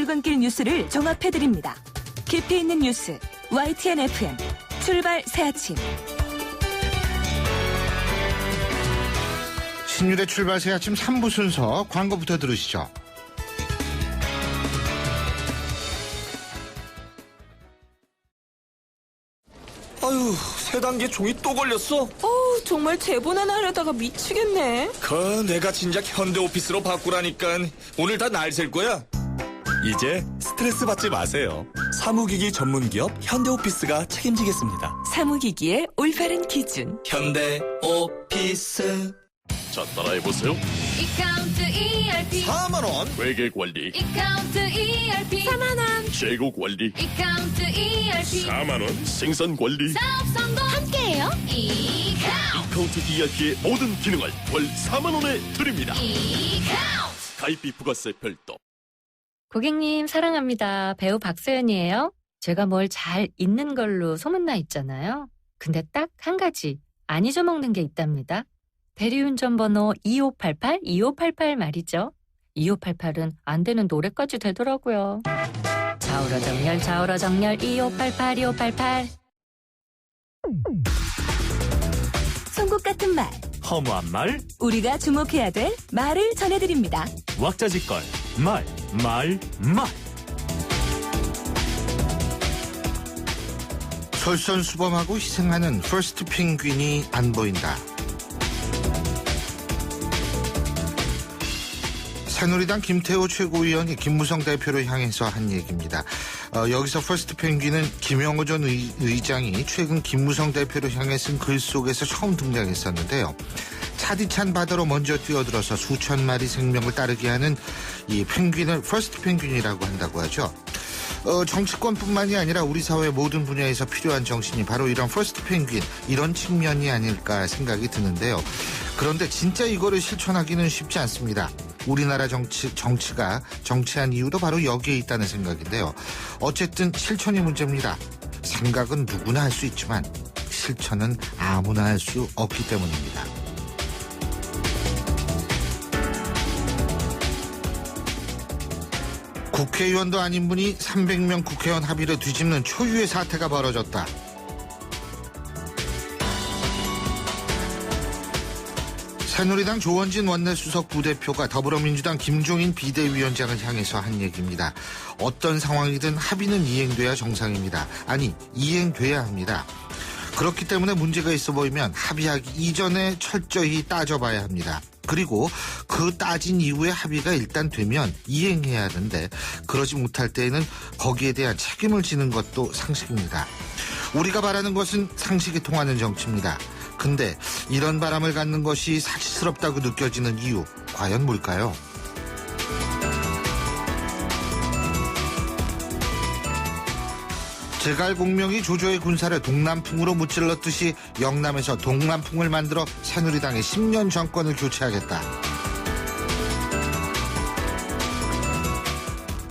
출근길 뉴스를 종합해드립니다. 깊이 있는 뉴스 YTN FM 출발 새 아침. 신율의 출발 새 아침 3부 순서 광고부터 들으시죠. 아유, 세 단계 종이 또 걸렸어? 정말 대본 하나 하려다가 미치겠네. 내가 진작 현대오피스로 바꾸라니까. 오늘 다 날 셀 거야. 이제 스트레스 받지 마세요. 사무기기 전문기업 현대오피스가 책임지겠습니다. 사무기기의 올바른 기준 현대오피스. 자, 따라해보세요. 이카운트 ERP 4만원. 회계관리, 이카운트 ERP 4만원. 재고관리, 이카운트 ERP 4만원, 생산관리, 사업 성공 함께해요. 이카운트 ERP의 모든 기능을 월 4만원에 드립니다. 이카운트 가입비 부가세 별도. 고객님 사랑합니다. 배우 박서연이에요. 제가 뭘 잘 잊는 걸로 소문나 있잖아요. 근데 딱 한 가지 안 잊어먹는 게 있답니다. 대리운전 번호 2588 말이죠. 2588은 안 되는 노래까지 되더라고요. 좌우로 정렬 2588. 송곳 같은 말, 허무한 말, 우리가 주목해야 될 말을 전해드립니다. 왁자지껄, 말. 솔선수범하고 희생하는 퍼스트 펭귄이 안 보인다. 새누리당 김태호 최고위원이 김무성 대표를 향해서 한 얘기입니다. 여기서 퍼스트 펭귄은 김영호 전 의장이 최근 김무성 대표를 향해 쓴 글 속에서 처음 등장했었는데요. 차디찬 바다로 먼저 뛰어들어서 수천 마리 생명을 따르게 하는 이 펭귄을 퍼스트 펭귄이라고 한다고 하죠. 정치권뿐만이 아니라 우리 사회 모든 분야에서 필요한 정신이 바로 이런 퍼스트 펭귄, 이런 측면이 아닐까 생각이 드는데요. 그런데 진짜 이거를 실천하기는 쉽지 않습니다. 우리나라 정치가 정치한 이유도 바로 여기에 있다는 생각인데요. 어쨌든 실천이 문제입니다. 생각은 누구나 할 수 있지만 실천은 아무나 할 수 없기 때문입니다. 국회의원도 아닌 분이 300명 국회의원 합의를 뒤집는 초유의 사태가 벌어졌다. 새누리당 조원진 원내수석 부대표가 더불어민주당 김종인 비대위원장을 향해서 한 얘기입니다. 어떤 상황이든 합의는 이행돼야 정상입니다. 아니, 이행돼야 합니다. 그렇기 때문에 문제가 있어 보이면 합의하기 이전에 철저히 따져봐야 합니다. 그리고 그 따진 이후에 합의가 일단 되면 이행해야 하는데 그러지 못할 때에는 거기에 대한 책임을 지는 것도 상식입니다. 우리가 바라는 것은 상식이 통하는 정치입니다. 근데 이런 바람을 갖는 것이 사치스럽다고 느껴지는 이유, 과연 뭘까요? 제갈공명이 조조의 군사를 동남풍으로 무찔렀듯이 영남에서 동남풍을 만들어 새누리당의 10년 정권을 교체하겠다.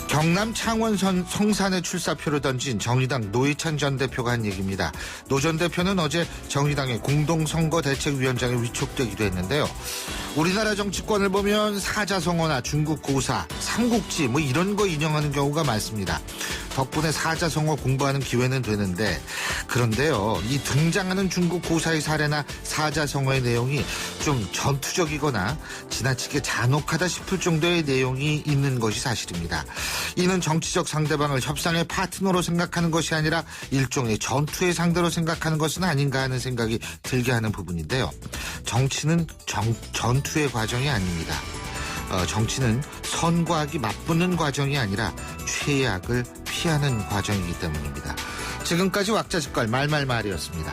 경남 창원선 성산에 출사표를 던진 정의당 노회찬 전 대표가 한 얘기입니다. 노 전 대표는 어제 정의당의 공동선거대책위원장에 위촉되기도 했는데요. 우리나라 정치권을 보면 사자성어나 중국 고사, 삼국지 뭐 이런 거 인용하는 경우가 많습니다. 덕분에 사자성어 공부하는 기회는 되는데, 그런데요, 이 등장하는 중국 고사의 사례나 사자성어의 내용이 좀 전투적이거나 지나치게 잔혹하다 싶을 정도의 내용이 있는 것이 사실입니다. 이는 정치적 상대방을 협상의 파트너로 생각하는 것이 아니라 일종의 전투의 상대로 생각하는 것은 아닌가 하는 생각이 들게 하는 부분인데요. 정치는 전투의 과정이 아닙니다. 정치는 선과 악이 맞붙는 과정이 아니라 최악을 피하는 과정이기 때문입니다. 지금까지 왁자지껄 말말말이었습니다.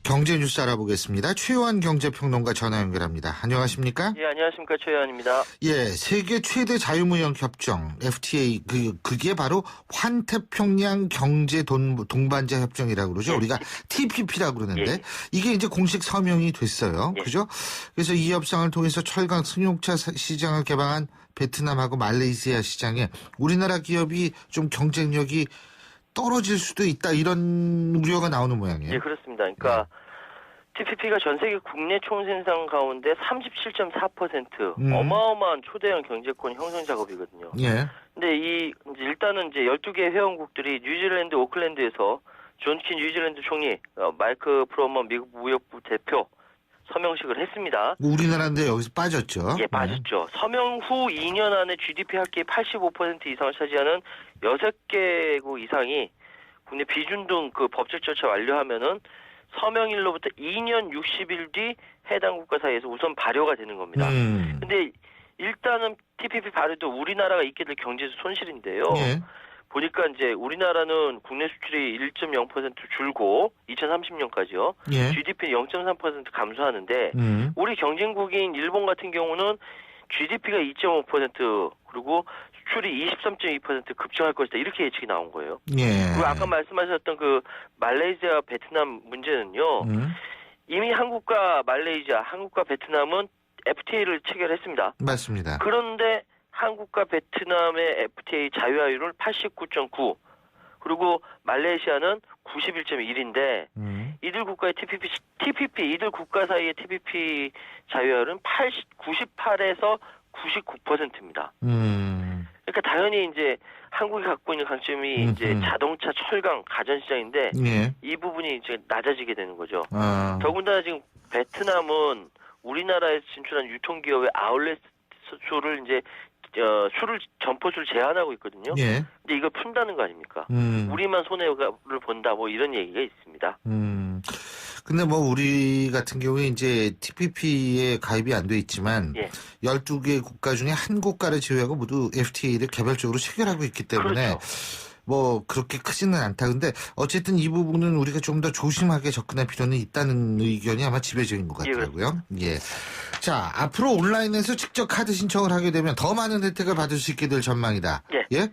경제 뉴스 알아보겠습니다. 최요한 경제평론가 전화 연결합니다. 안녕하십니까? 예, 안녕하십니까. 최요한입니다. 예, 세계 최대 자유무역 협정 FTA 그게 바로 환태평양 경제 동반자 협정이라고 그러죠. 예. 우리가 TPP라고 그러는데 예. 이게 이제 공식 서명이 됐어요. 예. 그죠? 그래서 이 협상을 통해서 철강 승용차 시장을 개방한 베트남하고 말레이시아 시장에 우리나라 기업이 좀 경쟁력이 떨어질 수도 있다 이런 우려가 나오는 모양이에요. 예, 그렇습니다. 그러니까 TPP가 전 세계 국내 총생산 가운데 37.4% 어마어마한 초대형 경제권 형성 작업이거든요. 예. 근데 일단은 이제 12개 회원국들이 뉴질랜드 오클랜드에서 존 키 뉴질랜드 총리, 마이크 프로머 미국 무역부 대표 서명식을 했습니다. 우리나라인데 여기서 빠졌죠. 예, 빠졌죠. 서명 후 2년 안에 GDP 합계 85% 이상을 차지하는 6개국 이상이 국내 비준 등 그 법적 절차 완료하면은 서명일로부터 2년 60일 뒤 해당 국가 사이에서 우선 발효가 되는 겁니다. 근데 일단은 TPP 발효도 우리나라가 있게 될 경제적 손실인데요. 예. 보니까 이제 우리나라는 국내 수출이 1.0% 줄고 2030년까지요. 예. GDP 0.3% 감소하는데 우리 경쟁국인 일본 같은 경우는 GDP가 2.5% 그리고 수출이 23.2% 급증할 것이다. 이렇게 예측이 나온 거예요. 예. 그리고 아까 말씀하셨던 그 말레이시아, 베트남 문제는요. 이미 한국과 말레이시아, 한국과 베트남은 FTA를 체결했습니다. 맞습니다. 그런데 한국과 베트남의 FTA 자유화율은 89.9 그리고 말레이시아는 91.1인데 이들 국가의 TPP 이들 국가 사이의 TPP 자유화율은 98에서 99%입니다. 그러니까 당연히 이제 한국이 갖고 있는 강점이 이제 자동차, 철강, 가전시장인데 예. 이 부분이 이제 낮아지게 되는 거죠. 아. 더군다나 지금 베트남은 우리나라에서 진출한 유통기업의 아울렛 수를 이제 수를 점포수를 제한하고 있거든요. 예. 근데 이걸 푼다는 거 아닙니까? 우리만 손해를 본다 뭐 이런 얘기가 있습니다. 근데 뭐 우리 같은 경우에 이제 TPP에 가입이 안 돼 있지만 예. 12개 국가 중에 한 국가를 제외하고 모두 FTA를 개별적으로 체결하고 있기 때문에 그렇죠. 뭐 그렇게 크지는 않다. 근데 어쨌든 이 부분은 우리가 좀 더 조심하게 접근할 필요는 있다는 의견이 아마 지배적인 것 같더라고요. 예. 자, 앞으로 온라인에서 직접 카드 신청을 하게 되면 더 많은 혜택을 받을 수 있게 될 전망이다. 예. 예?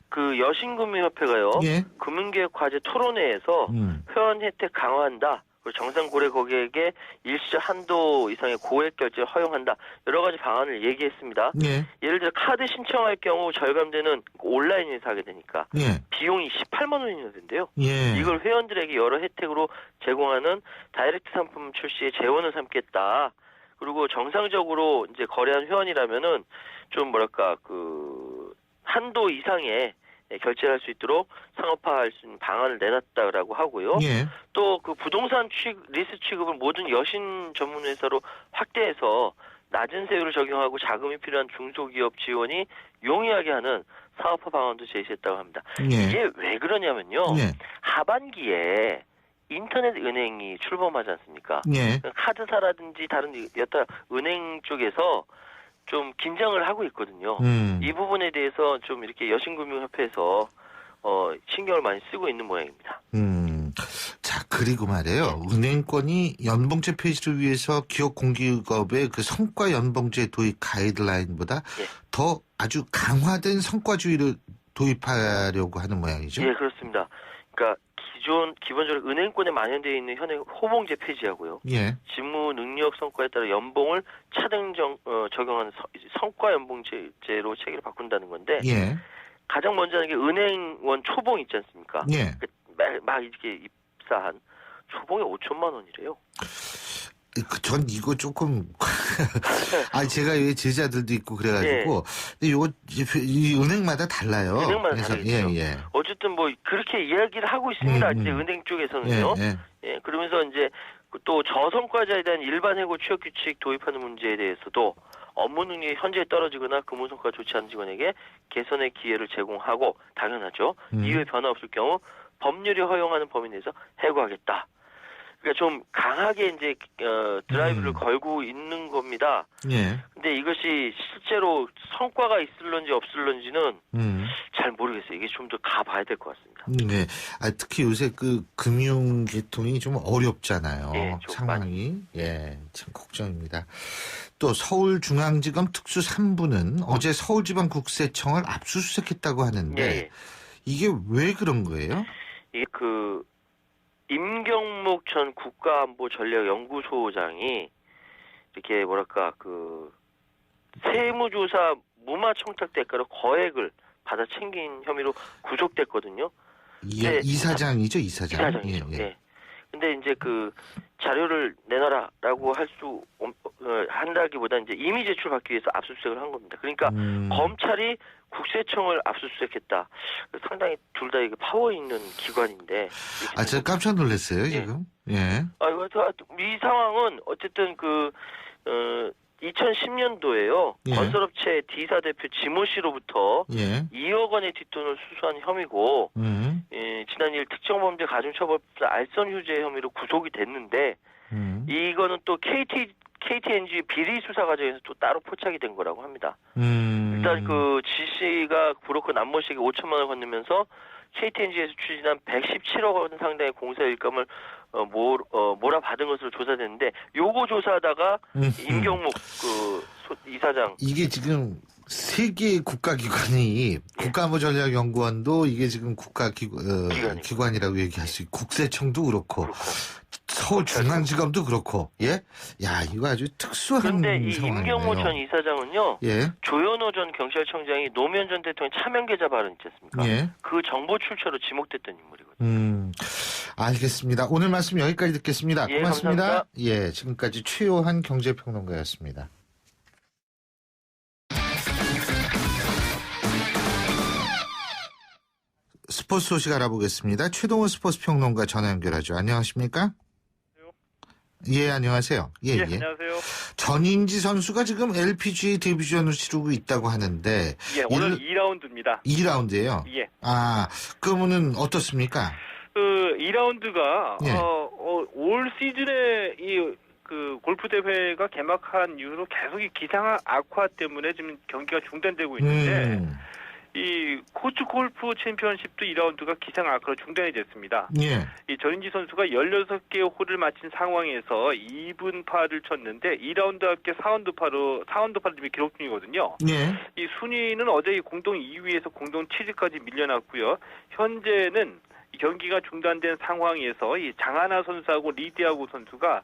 그 여신금융협회가요. 예. 금융개혁 과제 토론회에서 회원 혜택 강화한다. 그리고 정상 고래 고객에게 일시적 한도 이상의 고액 결제를 허용한다. 여러 가지 방안을 얘기했습니다. 예. 예를 들어 카드 신청할 경우 절감되는 온라인에서 하게 되니까 예. 비용이 18만 원이나 된대요. 예. 이걸 회원들에게 여러 혜택으로 제공하는 다이렉트 상품 출시에 재원을 삼겠다. 그리고 정상적으로 이제 거래한 회원이라면은 좀 뭐랄까 그 한도 이상의 결제할 수 있도록 상업화할 수 있는 방안을 내놨다라고 하고요. 예. 또 그 부동산 리스 취급을 모든 여신 전문 회사로 확대해서 낮은 세율을 적용하고 자금이 필요한 중소기업 지원이 용이하게 하는 사업화 방안도 제시했다고 합니다. 예. 이게 왜 그러냐면요. 예. 하반기에 인터넷 은행이 출범하지 않습니까? 예. 카드사라든지 다른 여타 은행 쪽에서 좀 긴장을 하고 있거든요. 이 부분에 대해서 좀 이렇게 여신금융협회에서 신경을 많이 쓰고 있는 모양입니다. 자, 그리고 말이에요. 은행권이 연봉제 폐지를 위해서 기업 공기업의 그 성과 연봉제 도입 가이드라인보다 예. 더 아주 강화된 성과주의를 도입하려고 하는 모양이죠. 예, 그렇습니다. 그러니까 기본적으로 은행권에 만연되어 있는 현행 호봉제 폐지하고요. 예. 직무 능력 성과에 따라 연봉을 차등 적용하는 성과 연봉제로 체계를 바꾼다는 건데 예. 가장 먼저 하는 게 은행원 초봉 있지 않습니까? 예. 막 이렇게 입사한 초봉이 5천만 원이래요. 전 이거 조금 제가 왜 제자들도 있고 그래가지고 근데 이거 이 은행마다 달라요. 은행마다 그래서, 다르겠죠. 예. 어쨌든 뭐 그렇게 이야기를 하고 있습니다. 이제 은행 쪽에서는요. 예, 그러면서 이제 또 저성과자에 대한 일반 해고 취업 규칙 도입하는 문제에 대해서도 업무 능력이 현저히 떨어지거나 근무 성과가 좋지 않은 직원에게 개선의 기회를 제공하고 당연하죠. 이후에 변화 없을 경우 법률이 허용하는 범위 내에서 해고하겠다. 그러니까 좀 강하게 이제 드라이브를 걸고 있는 겁니다. 예. 근데 이것이 실제로 성과가 있을런지 없을런지는 잘 모르겠어요. 이게 좀 더 가봐야 될 것 같습니다. 네. 특히 요새 그 금융 계통이 좀 어렵잖아요. 예, 좀 상황이. 예, 참 걱정입니다. 또 서울중앙지검 특수 3부는 어제 서울지방국세청을 압수수색했다고 하는데 예. 이게 왜 그런 거예요? 이게 임경목 전 국가안보전략연구소장이 이렇게 뭐랄까 세무조사 무마 청탁 대가로 거액을 받아 챙긴 혐의로 구속됐거든요. 예, 이사장이죠, 이사장. 이사장이죠. 예. 근데 이제 그 자료를 내놔라라고 한다기보다 이제 이미 제출받기 위해서 압수수색을 한 겁니다. 그러니까 검찰이 국세청을 압수수색했다. 상당히 둘 다 이게 파워 있는 기관인데. 제가 깜짝 놀랐어요, 지금. 예. 이 상황은 어쨌든 2010년도에요. 예. 건설업체 D사 대표 지모 씨로부터 2억 원의 뒷돈을 수수한 혐의고 지난 2일 특정범죄 가중처벌법 알선 휴재 혐의로 구속이 됐는데 이거는 또 KTNG 비리 수사 과정에서 또 따로 포착이 된 거라고 합니다. 일단 그 지 씨가 브로커 남모 씨에게 5천만 원을 건네면서 KTNG에서 추진한 117억 원 상당의 공사 일감을 몰아받은 것으로 조사됐는데 요거 조사하다가 임경목 이사장 이게 지금 세 개의 국가기관이 국가안보전략연구원도 이게 지금 국가기관이라고 얘기할 수 있고 국세청도 그렇고 서울중앙지검도 그렇고 야 이거 아주 특수한 그런데 이 상황이네요. 임경모 전 이사장은요. 조현호 전 경찰청장이 노무현 전 대통령 차명 계좌 발언 있지 않습니까? 그 정보 출처로 지목됐던 인물이거든요. 알겠습니다. 오늘 말씀 여기까지 듣겠습니다. 고맙습니다. 감사합니다. 예, 지금까지 최요한 경제평론가였습니다. 스포츠 소식 알아보겠습니다. 최동훈 스포츠 평론가 전화 연결하죠. 안녕하십니까? 예, 안녕하세요. 예. 안녕하세요. 전인지 선수가 지금 LPGA 데뷔전을 치르고 있다고 하는데. 예, 오늘 2라운드입니다. 2라운드예요? 예. 그러면은 어떻습니까? 2라운드가 올 시즌에 그 골프 대회가 개막한 이후로 계속 이 기상 악화 때문에 지금 경기가 중단되고 있는데 이 코츠 골프 챔피언십도 2라운드가 기상 악화로 중단이 됐습니다. 이 전인지 선수가 16개의 홀을 마친 상황에서 2분 파를 쳤는데 2라운드 합계 4언더파를 지금 기록 중이거든요. 이 순위는 어제 공동 2위에서 공동 7위까지 밀려났고요. 현재는 경기가 중단된 상황에서 이 장하나 선수하고 리디아고 선수가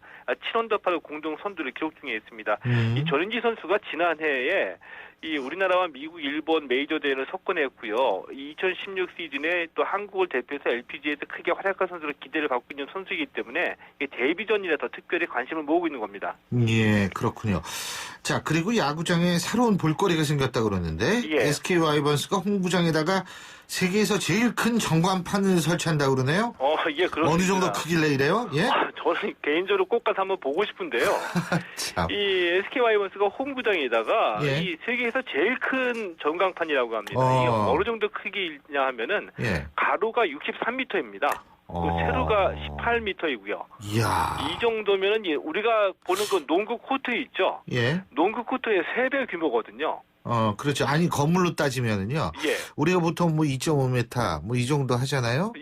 7언더파로 공동 선두를 기록 중에 있습니다. 이 전인지 선수가 지난해에 이 우리나라와 미국, 일본 메이저 대회를 석권했고요. 2016 시즌에 또 한국을 대표해서 LPGA에서 크게 활약한 선수로 기대를 받고 있는 선수이기 때문에 데뷔전이라 더 특별히 관심을 모으고 있는 겁니다. 예, 그렇군요. 자, 그리고 야구장에 새로운 볼거리가 생겼다고 그러는데 SK 와이번스가 홈구장에다가 세계에서 제일 큰 전광판을 설치한다고 그러네요? 예, 그렇습니다. 어느 정도 크길래 이래요? 예? 저는 개인적으로 꼭 가서 한번 보고 싶은데요. 참. 이 SK 와이번스가 홈구장에다가 이 세계에서 제일 큰 전광판이라고 합니다. 이게 어느 정도 크기냐 하면은 가로가 63m입니다. 세로가 18m이고요. 이야. 이 정도면은 우리가 보는 그 농구 코트 있죠? 농구 코트의 3배 규모거든요. 그렇죠. 아니, 건물로 따지면은요. 우리가 보통 2.5m, 이 정도 하잖아요?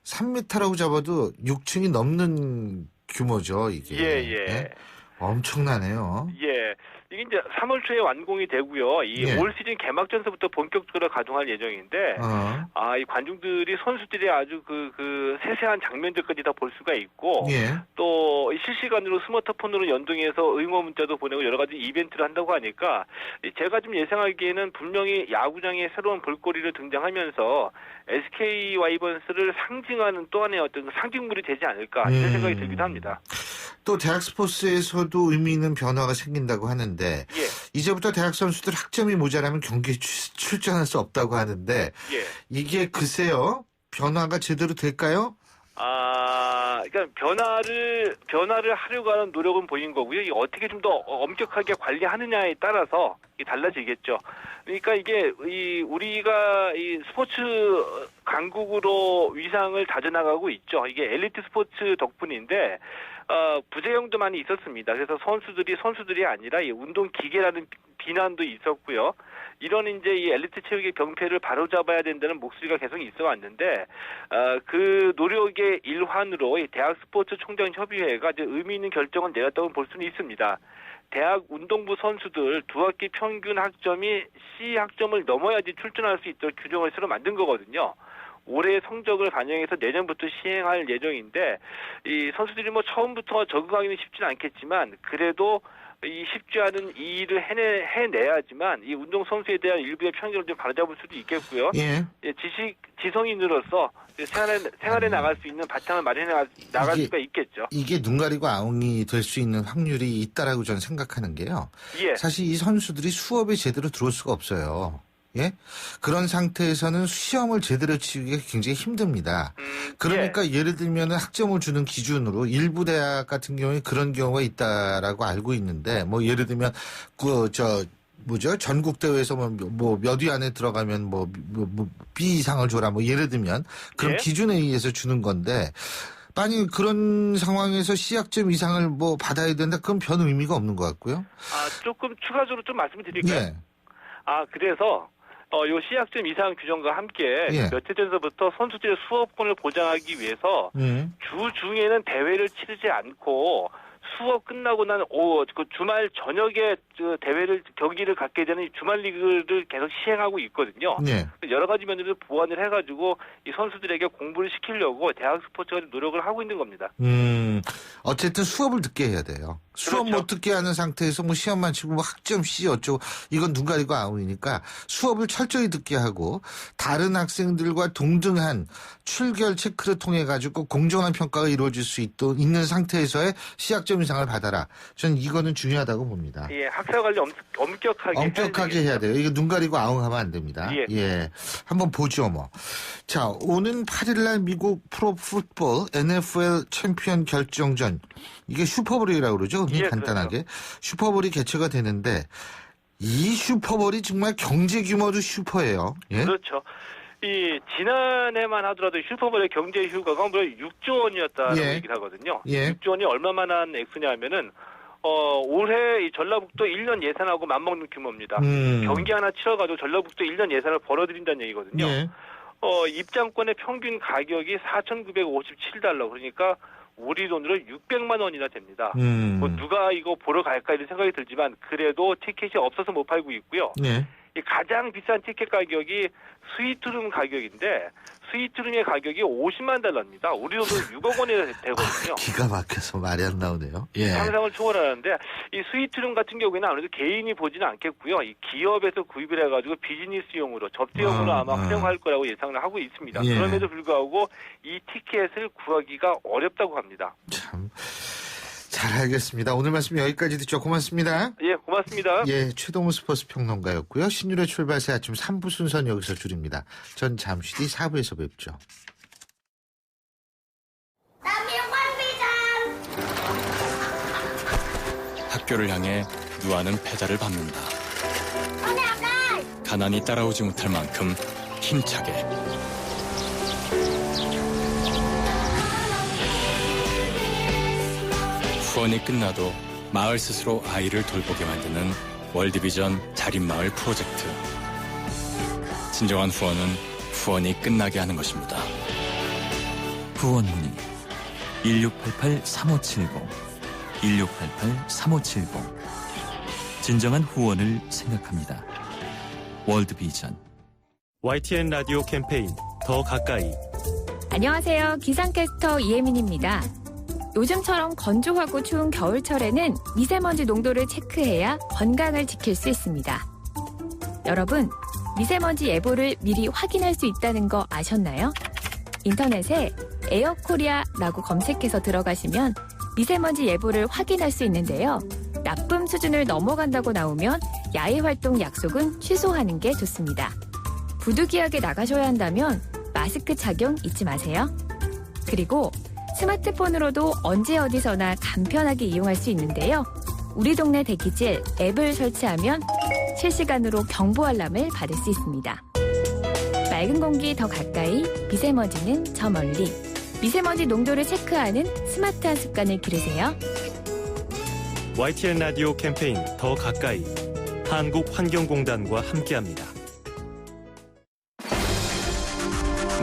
3m라고 잡아도 6층이 넘는 규모죠, 이게. 엄청나네요. 이게 이제 3월 초에 완공이 되고요. 올 시즌 개막전서부터 본격적으로 가동할 예정인데, 이 관중들이 선수들이 아주 그 세세한 장면들까지 다 볼 수가 있고, 또 실시간으로 스마트폰으로 연동해서 응원 문자도 보내고 여러 가지 이벤트를 한다고 하니까, 제가 좀 예상하기에는 분명히 야구장에 새로운 볼거리를 등장하면서 SK 와이번스를 상징하는 또 하나의 어떤 상징물이 되지 않을까 이런 생각이 들기도 합니다. 또 대학 스포츠에서도 의미 있는 변화가 생긴다고 하는데 이제부터 대학 선수들 학점이 모자라면 경기에 출전할 수 없다고 하는데 이게 글쎄요 변화가 제대로 될까요? 그러니까 변화를 하려고 하는 노력은 보인 거고요. 이게 어떻게 좀 더 엄격하게 관리하느냐에 따라서 달라지겠죠. 그러니까 이게 우리가 이 스포츠 강국으로 위상을 다져나가고 있죠. 이게 엘리트 스포츠 덕분인데 부재형도 많이 있었습니다. 그래서 선수들이 아니라 이 운동 기계라는 비난도 있었고요. 이런 이제 이 엘리트 체육의 병폐를 바로잡아야 된다는 목소리가 계속 있어 왔는데 그 노력의 일환으로 이 대학 스포츠 총장 협의회가 이제 의미 있는 결정을 내렸다고 볼 수는 있습니다. 대학 운동부 선수들 두 학기 평균 학점이 C 학점을 넘어야지 출전할 수 있도록 규정을 새로 만든 거거든요. 올해 성적을 반영해서 내년부터 시행할 예정인데 이 선수들이 처음부터 적응하기는 쉽지는 않겠지만 그래도 이 쉽지 않은 이 일을 해내야지만 이 운동선수에 대한 일부의 편견을 좀 바로잡을 수도 있겠고요. 예. 지성인으로서 생활에 나갈 수 있는 바탕을 마련해 나갈 수가 있겠죠. 이게 눈 가리고 아웅이 될 수 있는 확률이 있다라고 저는 생각하는 게요. 예. 사실 이 선수들이 수업에 제대로 들어올 수가 없어요. 예? 그런 상태에서는 시험을 제대로 치기가 굉장히 힘듭니다. 그러니까 예를 들면 학점을 주는 기준으로 일부 대학 같은 경우에 그런 경우가 있다라고 알고 있는데, 뭐 예를 들면 전국 대회에서 뭐 몇 위 안에 들어가면 B 이상을 줘라, 뭐 예를 들면 그런 예? 기준에 의해서 주는 건데, 아니 그런 상황에서 C학점 이상을 받아야 된다, 그건 별 의미가 없는 것 같고요. 조금 추가적으로 좀 말씀을 드릴까요? 예. 그래서 요 C학점 이상 규정과 함께 예. 몇 해 전서부터 선수들의 수업권을 보장하기 위해서 주 중에는 대회를 치르지 않고 수업 끝나고 난 주말 저녁에 경기를 갖게 되는 이 주말 리그를 계속 시행하고 있거든요. 네. 여러 가지 면으로 보완을 해가지고 이 선수들에게 공부를 시키려고 대학 스포츠가 노력을 하고 있는 겁니다. 어쨌든 수업을 듣게 해야 돼요. 수업 그렇죠. 못 듣게 하는 상태에서 시험만 치고 학점 C 어쩌고, 이건 눈 가리고 아웅이니까 수업을 철저히 듣게 하고 다른 학생들과 동등한 출결 체크를 통해 가지고 공정한 평가가 이루어질 수 있는 상태에서의 C학점 이상을 받아라. 저는 이거는 중요하다고 봅니다. 예, 학사 관리 엄격하게 해야 돼요. 이거 눈 가리고 아웅하면 안 됩니다. 예. 한번 보죠, 뭐. 자, 오는 8일날 미국 프로풋볼 NFL 챔피언 결정전. 이게 슈퍼볼이라고 그러죠. 간단하게. 그렇죠. 슈퍼볼이 개최가 되는데, 이 슈퍼볼이 정말 경제 규모도 슈퍼예요. 예? 그렇죠. 지난해만 하더라도 슈퍼볼의 경제 효과가 무려 6조 원이었다라고 얘기를 하거든요. 6조 원이 얼마만한 액수냐면은 올해 이 전라북도 1년 예산하고 맞먹는 규모입니다. 경기 하나 치러가지고 전라북도 1년 예산을 벌어들인다는 얘기거든요. 입장권의 평균 가격이 4,957달러, 그러니까 우리 돈으로 600만 원이나 됩니다. 누가 이거 보러 갈까 이런 생각이 들지만 그래도 티켓이 없어서 못 팔고 있고요. 이 가장 비싼 티켓 가격이 스위트룸 가격인데, 스위트룸의 가격이 50만 달러입니다. 우리 돈으로 6억 원이 되거든요. 기가 막혀서 말이 안 나오네요. 상상을 초월하는데, 이 스위트룸 같은 경우에는 아무래도 개인이 보지는 않겠고요. 이 기업에서 구입을 해가지고 비즈니스용으로, 접대용으로 아마 활용할 거라고 예상을 하고 있습니다. 그럼에도 불구하고 이 티켓을 구하기가 어렵다고 합니다. 참. 잘 알겠습니다. 오늘 말씀 여기까지 듣죠. 고맙습니다. 예, 고맙습니다. 예, 최동우 스포츠 평론가였고요. 신율의 출발 새 아침 3부 순서는 여기서 줄입니다. 전 잠시 뒤 4부에서 뵙죠. 학교를 향해 누아는 페달을 밟는다. 가난이 따라오지 못할 만큼 힘차게. 후원이 끝나도 마을 스스로 아이를 돌보게 만드는 월드비전 자립마을 프로젝트. 진정한 후원은 후원이 끝나게 하는 것입니다. 후원 문의 1688-3570 1688-3570. 진정한 후원을 생각합니다. 월드비전. YTN 라디오 캠페인 더 가까이. 안녕하세요. 기상캐스터 이혜민입니다. 요즘처럼 건조하고 추운 겨울철에는 미세먼지 농도를 체크해야 건강을 지킬 수 있습니다. 여러분, 미세먼지 예보를 미리 확인할 수 있다는 거 아셨나요? 인터넷에 에어코리아라고 검색해서 들어가시면 미세먼지 예보를 확인할 수 있는데요. 나쁨 수준을 넘어간다고 나오면 야외 활동 약속은 취소하는 게 좋습니다. 부득이하게 나가셔야 한다면 마스크 착용 잊지 마세요. 그리고 스마트폰으로도 언제 어디서나 간편하게 이용할 수 있는데요. 우리 동네 대기질 앱을 설치하면 실시간으로 경보 알람을 받을 수 있습니다. 맑은 공기 더 가까이, 미세먼지는 저 멀리. 미세먼지 농도를 체크하는 스마트한 습관을 기르세요. YTN 라디오 캠페인 더 가까이. 한국환경공단과 함께합니다.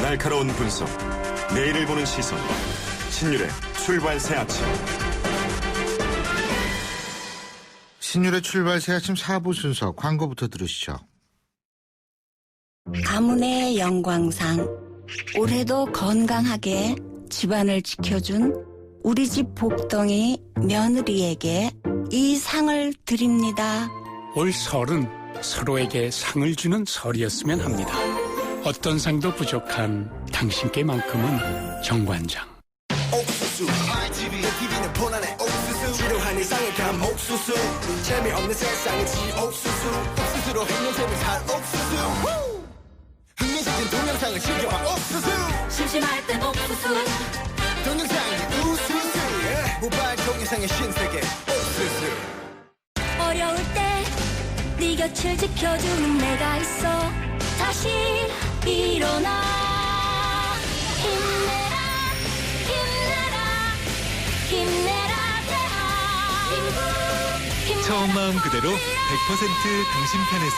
날카로운 분석, 내일을 보는 시선. 신율의 출발 새 아침. 신율의 출발 새 아침 4부 순서 광고부터 들으시죠. 가문의 영광상, 올해도 건강하게 집안을 지켜준 우리 집 복덩이 며느리에게 이 상을 드립니다. 올 설은 서로에게 상을 주는 설이었으면 합니다. 어떤 상도 부족한 당신께만큼은 정관장. 옥수수 TV는 본안의 옥수수 지루한 일상을 감 옥수수 재미없는 세상을 지옥수수 옥수수로 흑냄새를 살 옥수수 흥미진진 동영상을 즐겨봐 옥수수 심심할 땐 옥수수 동영상이 우수수 모바일 동영상의 신세계 옥수수 어려울 때 네 곁을 지켜주는 내가 있어 다시 일어나 힘내라 힘내라 대한민국 처음 마음 그대로 100% 당신 편에서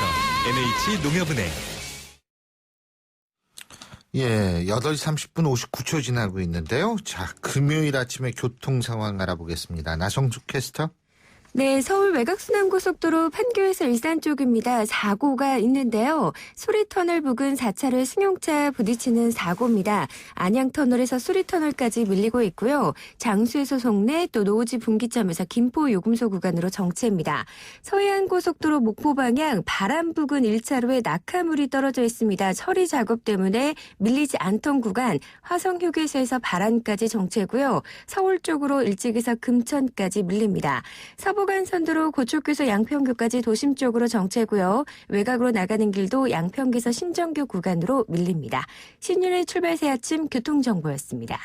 NH 농협은행. 예, 8시 30분 59초 지나고 있는데요. 자, 금요일 아침에 교통 상황 알아보겠습니다. 나성숙 캐스터. 네, 서울 외곽순환고속도로 판교에서 일산 쪽입니다. 사고가 있는데요. 수리터널 부근 4차로에 승용차 부딪히는 사고입니다. 안양터널에서 수리터널까지 밀리고 있고요. 장수에서 송내 또 노지 분기점에서 김포 요금소 구간으로 정체입니다. 서해안고속도로 목포 방향 바람 부근 1차로에 낙하물이 떨어져 있습니다. 처리 작업 때문에 밀리지 않던 구간 화성휴게소에서 바람까지 정체고요. 서울 쪽으로 일찍에서 금천까지 밀립니다. 서부간선도로 고척교에서 양평교까지 도심 쪽으로 정체고요. 외곽으로 나가는 길도 양평에서 신정교 구간으로 밀립니다. 신윤의 출발 새 아침 교통정보였습니다.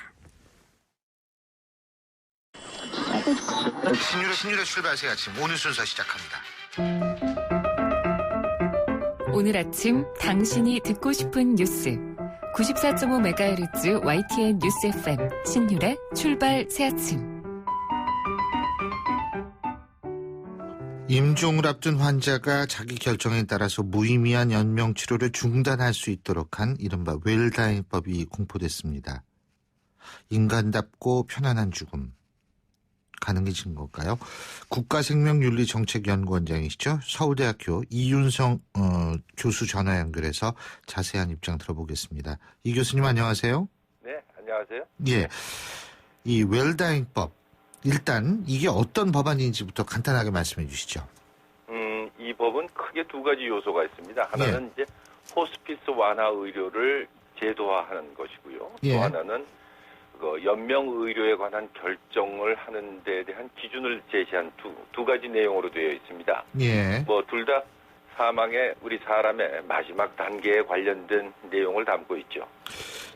신율의 출발 새 아침 오늘 순서 시작합니다. 오늘 아침 당신이 듣고 싶은 뉴스 94.5MHz YTN 뉴스 FM 신율의 출발 새 아침. 임종을 앞둔 환자가 자기 결정에 따라서 무의미한 연명 치료를 중단할 수 있도록 한 이른바 웰다잉법이 공포됐습니다. 인간답고 편안한 죽음 가능해진 걸까요? 국가생명윤리정책연구원장이시죠. 서울대학교 이윤성 교수 전화 연결해서 자세한 입장 들어보겠습니다. 이 교수님 안녕하세요. 네, 안녕하세요. 예, 이 웰다잉법 일단 이게 어떤 법안인지부터 간단하게 말씀해 주시죠. 이 법은 크게 두 가지 요소가 있습니다. 하나는 이제 호스피스 완화 의료를 제도화하는 것이고요. 또 하나는 그 연명 의료에 관한 결정을 하는 데 대한 기준을 제시한 두 가지 내용으로 되어 있습니다. 뭐 둘 다 사망의 우리 사람의 마지막 단계에 관련된 내용을 담고 있죠.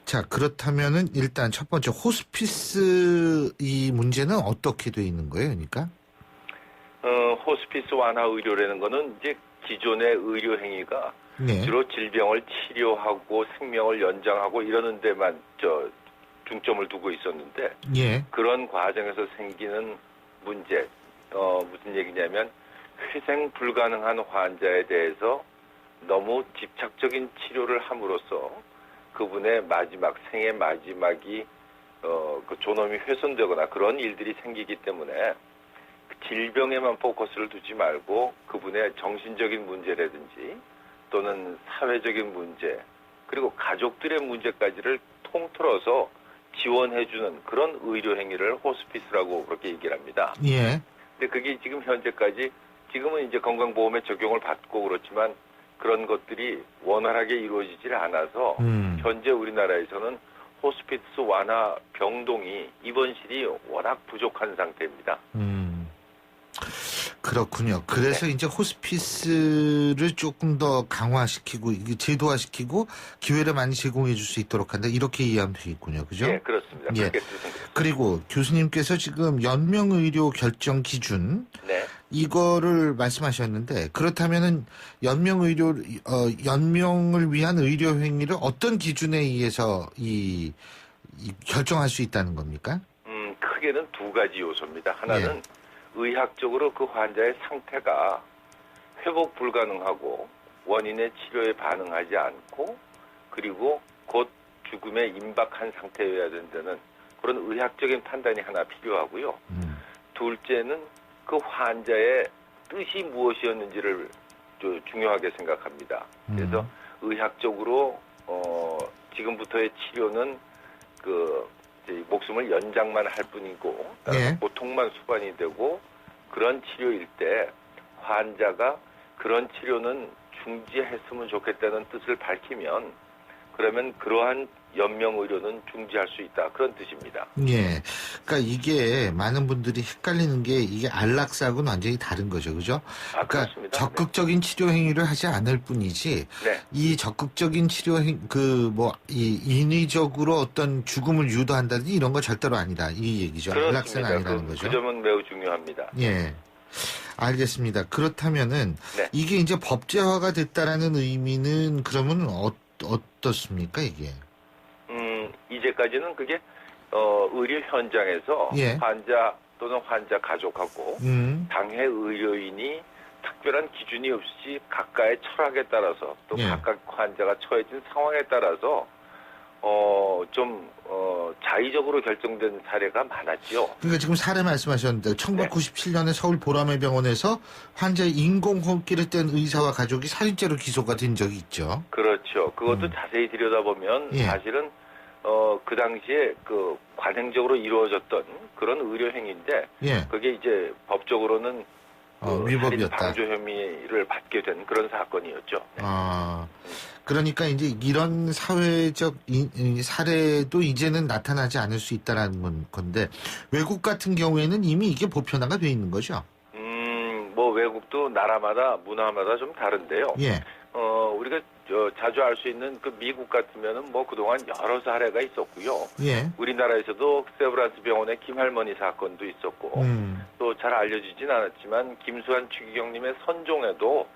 자, 그렇다면은 일단 첫 번째 호스피스 이 문제는 어떻게 돼 있는 거예요, 그러니까? 호스피스 완화 의료라는 거는 이제 기존의 의료 행위가 주로 질병을 치료하고 생명을 연장하고 이러는 데만 중점을 두고 있었는데 그런 과정에서 생기는 문제 무슨 얘기냐면 회생 불가능한 환자에 대해서 너무 집착적인 치료를 함으로써 그분의 마지막 생의 마지막이 그 존엄이 훼손되거나 그런 일들이 생기기 때문에 그 질병에만 포커스를 두지 말고 그분의 정신적인 문제라든지 또는 사회적인 문제 그리고 가족들의 문제까지를 통틀어서 지원해주는 그런 의료 행위를 호스피스라고 그렇게 얘기를 합니다. 근데 그게 지금 현재까지 지금은 이제 건강보험에 적용을 받고 그렇지만 그런 것들이 원활하게 이루어지질 않아서 현재 우리나라에서는 호스피스 완화 병동이 입원실이 워낙 부족한 상태입니다. 그렇군요. 그래서 이제 호스피스를 조금 더 강화시키고 제도화시키고 기회를 많이 제공해 줄 수 있도록 한다. 이렇게 이해하면 되겠군요. 그죠? 네, 그렇습니다. 그리고 교수님께서 지금 연명의료 결정 기준 이거를 말씀하셨는데 그렇다면은 연명을 위한 의료 행위를 어떤 기준에 의해서 결정할 수 있다는 겁니까? 크게는 두 가지 요소입니다. 하나는 의학적으로 그 환자의 상태가 회복 불가능하고 원인의 치료에 반응하지 않고 그리고 곧 죽음에 임박한 상태여야 된다는 그런 의학적인 판단이 하나 필요하고요. 둘째는 그 환자의 뜻이 무엇이었는지를 중요하게 생각합니다. 그래서 의학적으로 지금부터의 치료는 목숨을 연장만 할 뿐이고 고통만 수반이 되고 그런 치료일 때 환자가 그런 치료는 중지했으면 좋겠다는 뜻을 밝히면 그러면 그러한 연명 의료는 중지할 수 있다. 그런 뜻입니다. 예. 그러니까 이게 많은 분들이 헷갈리는 게 이게 안락사하고는 완전히 다른 거죠. 그죠? 그러니까 그렇습니다. 적극적인 치료 행위를 하지 않을 뿐이지 네. 이 적극적인 치료 이 인위적으로 어떤 죽음을 유도한다든지 이런 거 절대로 아니다. 이 얘기죠. 그렇습니다. 안락사는 아니라는 거죠. 그 점은 매우 중요합니다. 예. 알겠습니다. 그렇다면은 네. 이게 이제 법제화가 됐다라는 의미는 그러면 어떻습니까, 이게? 이제까지는 그게 의료 현장에서 예. 환자 또는 환자 가족하고 당해 의료인이 특별한 기준이 없이 각각의 철학에 따라서 또 예. 각각 환자가 처해진 상황에 따라서 자의적으로 결정된 사례가 많았죠. 그러니까 지금 사례 말씀하셨는데 1997년에 서울 보라매 병원에서 환자의 인공호흡기를 뗀 의사와 가족이 살인죄로 기소가 된 적이 있죠. 그렇죠. 그것도 자세히 들여다보면 예. 사실은 그 당시에 그 관행적으로 이루어졌던 그런 의료 행위인데 예. 그게 이제 법적으로는 위법이었다. 방조 혐의를 받게 된 그런 사건이었죠. 그러니까 이제 이런 사회적 사례도 이제는 나타나지 않을 수 있다라는 건데 외국 같은 경우에는 이미 이게 보편화가 돼 있는 거죠. 뭐 외국도 나라마다 문화마다 좀 다른데요. 예. 우리가 자주 알 수 있는 그 미국 같으면은 뭐 그동안 여러 사례가 있었고요. 예. 우리나라에서도 세브란스 병원의 김할머니 사건도 있었고 또 잘 알려지진 않았지만 김수환 추기경님의 선종에도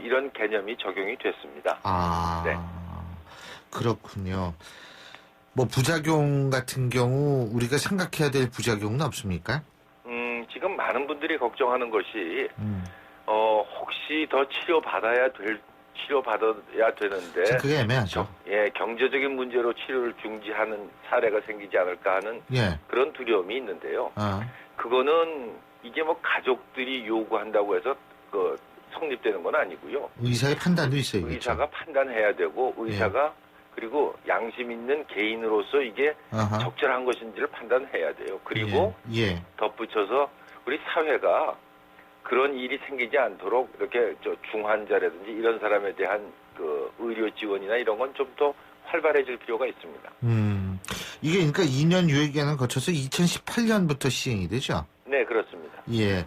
이런 개념이 적용이 됐습니다. 네. 그렇군요. 뭐 부작용 같은 경우 우리가 생각해야 될 부작용은 없습니까? 지금 많은 분들이 걱정하는 것이 혹시 더 치료받아야 되는데 그게 애매하죠. 예, 경제적인 문제로 치료를 중지하는 사례가 생기지 않을까 하는 예. 그런 두려움이 있는데요. 그거는 이게 뭐 가족들이 요구한다고 해서 성립되는 건 아니고요. 의사의 판단도 있어요. 의사가 판단해야 되고 의사가 그리고 양심 있는 개인으로서 이게 적절한 것인지를 판단해야 돼요. 그리고 예. 덧붙여서 우리 사회가 그런 일이 생기지 않도록 이렇게 중환자라든지 이런 사람에 대한 그 의료 지원이나 이런 건 좀 더 활발해질 필요가 있습니다. 이게 그러니까 2년 유예기간을 거쳐서 2018년부터 시행이 되죠? 네, 그렇습니다. 예.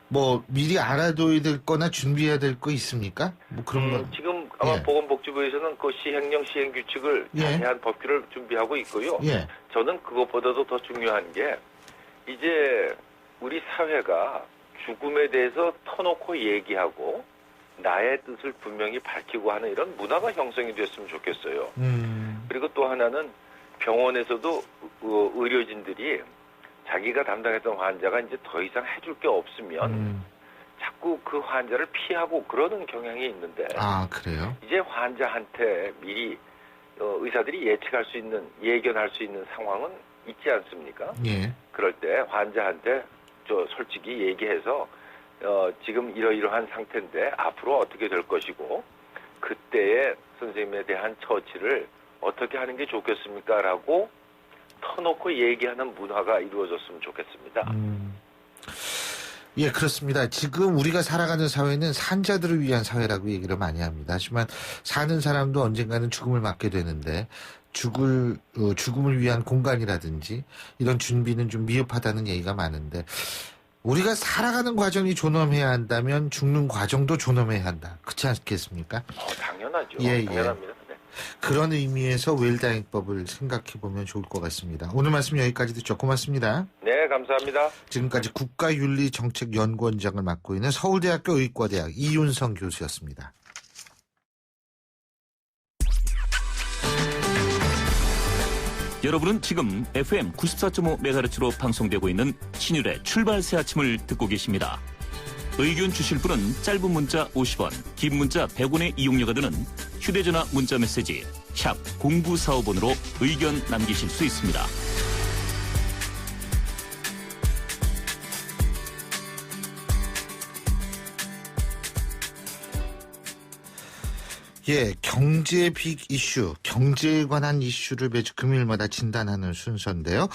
뭐 미리 알아둬야 될 거나 준비해야 될 거 있습니까? 뭐 그런 거. 지금 아마 보건복지부에서는 그 시행령 시행규칙을 자세한 법규를 준비하고 있고요. 예. 저는 그것보다도 더 중요한 게 이제 우리 사회가 죽음에 대해서 터놓고 얘기하고 나의 뜻을 분명히 밝히고 하는 이런 문화가 형성이 됐으면 좋겠어요. 그리고 또 하나는 병원에서도 의료진들이 자기가 담당했던 환자가 이제 더 이상 해줄 게 없으면 자꾸 그 환자를 피하고 그러는 경향이 있는데 그래요? 이제 환자한테 미리 의사들이 예견할 수 있는 상황은 있지 않습니까? 예. 그럴 때 환자한테 솔직히 얘기해서 지금 이러이러한 상태인데 앞으로 어떻게 될 것이고 그때의 선생님에 대한 처치를 어떻게 하는 게 좋겠습니까? 라고 터놓고 얘기하는 문화가 이루어졌으면 좋겠습니다. 예, 그렇습니다. 지금 우리가 살아가는 사회는 산자들을 위한 사회라고 얘기를 많이 합니다. 하지만 사는 사람도 언젠가는 죽음을 맞게 되는데 죽음을 위한 공간이라든지 이런 준비는 좀 미흡하다는 얘기가 많은데 우리가 살아가는 과정이 존엄해야 한다면 죽는 과정도 존엄해야 한다. 그렇지 않겠습니까? 당연하죠. 예, 당연합니다. 네. 그런 의미에서 웰다잉법을 생각해보면 좋을 것 같습니다. 오늘 말씀 여기까지 듣죠. 고맙습니다. 네, 감사합니다. 지금까지 국가윤리정책연구원장을 맡고 있는 서울대학교 의과대학 이윤성 교수였습니다. 여러분은 지금 FM 94.5MHz로 방송되고 있는 신율의 출발 새 아침을 듣고 계십니다. 의견 주실 분은 짧은 문자 50원, 긴 문자 100원의 이용료가 드는 휴대전화 문자 메시지 샵 0945번으로 의견 남기실 수 있습니다. 예, 경제 빅 이슈, 경제에 관한 이슈를 매주 금요일마다 진단하는 순서인데요.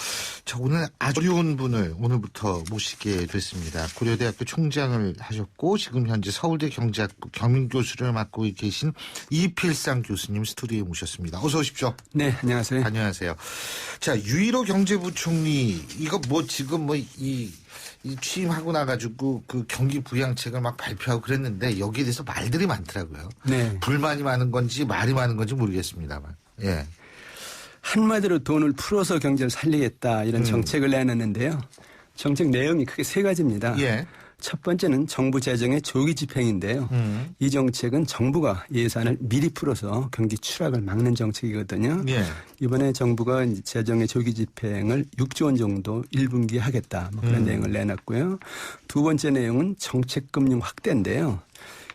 자, 오늘 아주 어려운 분을 오늘부터 모시게 됐습니다. 고려대학교 총장을 하셨고 지금 현재 서울대 경제학부 겸임교수를 맡고 계신 이필상 교수님 스튜디오에 모셨습니다. 어서 오십시오. 네, 안녕하세요. 안녕하세요. 자, 유일호 경제부총리 이거 뭐 지금 이 취임하고 나가지고 그 경기 부양책을 막 발표하고 그랬는데 여기에 대해서 말들이 많더라고요. 네. 불만이 많은 건지 말이 많은 건지 모르겠습니다만. 예. 한마디로 돈을 풀어서 경제를 살리겠다 이런 정책을 내놨는데요. 정책 내용이 크게 세 가지입니다. 예. 첫 번째는 정부 재정의 조기 집행인데요. 이 정책은 정부가 예산을 미리 풀어서 경기 추락을 막는 정책이거든요. 예. 이번에 정부가 재정의 조기 집행을 6조 원 정도 1분기에 하겠다. 그런 내용을 내놨고요. 두 번째 내용은 정책금융 확대인데요.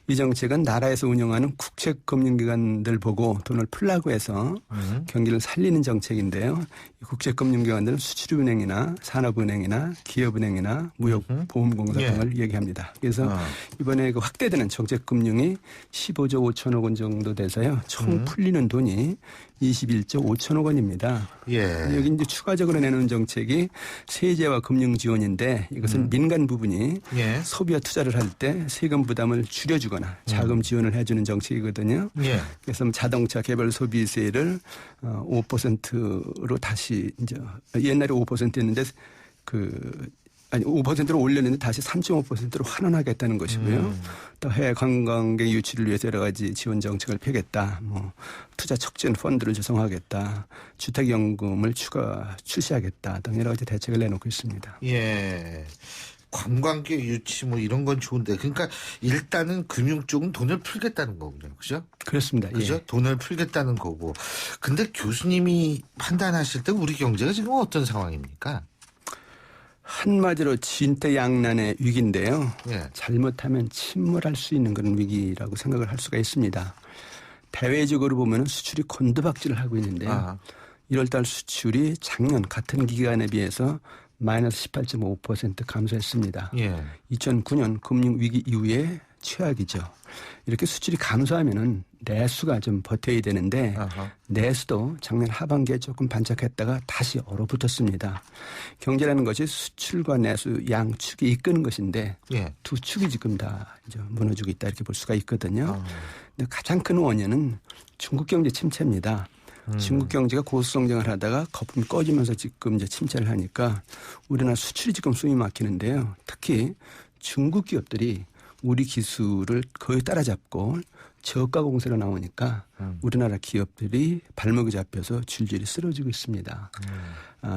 이 정책은 나라에서 운영하는 국책금융기관들 보고 돈을 풀라고 해서 경기를 살리는 정책인데요. 이 국책금융기관들은 수출은행이나 산업은행이나 기업은행이나 무역보험공사 등을 얘기합니다. 그래서 이번에 그 확대되는 정책금융이 15조 5천억 원 정도 돼서요. 총 풀리는 돈이 21조 5천억 원입니다. 예. 여기 이제 추가적으로 내놓은 정책이 세제와 금융 지원인데 이것은 민간 부분이 소비와 투자를 할 때 세금 부담을 줄여주거나 자금 지원을 해주는 정책이거든요. 예. 그래서 자동차 개별 소비세를 5%로 다시 이제 옛날에 5%였는데 5%로 올렸는데 다시 3.5%로 환원하겠다는 것이고요. 또 해외 관광객 유치를 위해서 여러 가지 지원 정책을 펴겠다. 투자 촉진 펀드를 조성하겠다. 주택연금을 추가 출시하겠다 등 여러 가지 대책을 내놓고 있습니다. 예. 관광객 유치 이런 건 좋은데 그러니까 일단은 금융 쪽은 돈을 풀겠다는 거군요. 그죠? 그렇습니다. 그죠? 예. 돈을 풀겠다는 거고. 근데 교수님이 판단하실 때 우리 경제가 지금 어떤 상황입니까? 한마디로 진퇴양난의 위기인데요. 예. 잘못하면 침몰할 수 있는 그런 위기라고 생각을 할 수가 있습니다. 대외적으로 보면 수출이 곤두박질을 하고 있는데요. 1월달 수출이 작년 같은 기간에 비해서 마이너스 18.5% 감소했습니다. 예. 2009년 금융위기 이후에 최악이죠. 이렇게 수출이 감소하면은 내수가 좀 버텨야 되는데 내수도 작년 하반기에 조금 반짝했다가 다시 얼어붙었습니다. 경제라는 것이 수출과 내수 양축이 이끄는 것인데 두 축이 지금 다 이제 무너지고 있다 이렇게 볼 수가 있거든요. 근데 가장 큰 원인은 중국 경제 침체입니다. 중국 경제가 고수성장을 하다가 거품이 꺼지면서 지금 이제 침체를 하니까 우리나라 수출이 지금 숨이 막히는데요. 특히 중국 기업들이 우리 기술을 거의 따라잡고 저가 공세로 나오니까 우리나라 기업들이 발목이 잡혀서 줄줄이 쓰러지고 있습니다.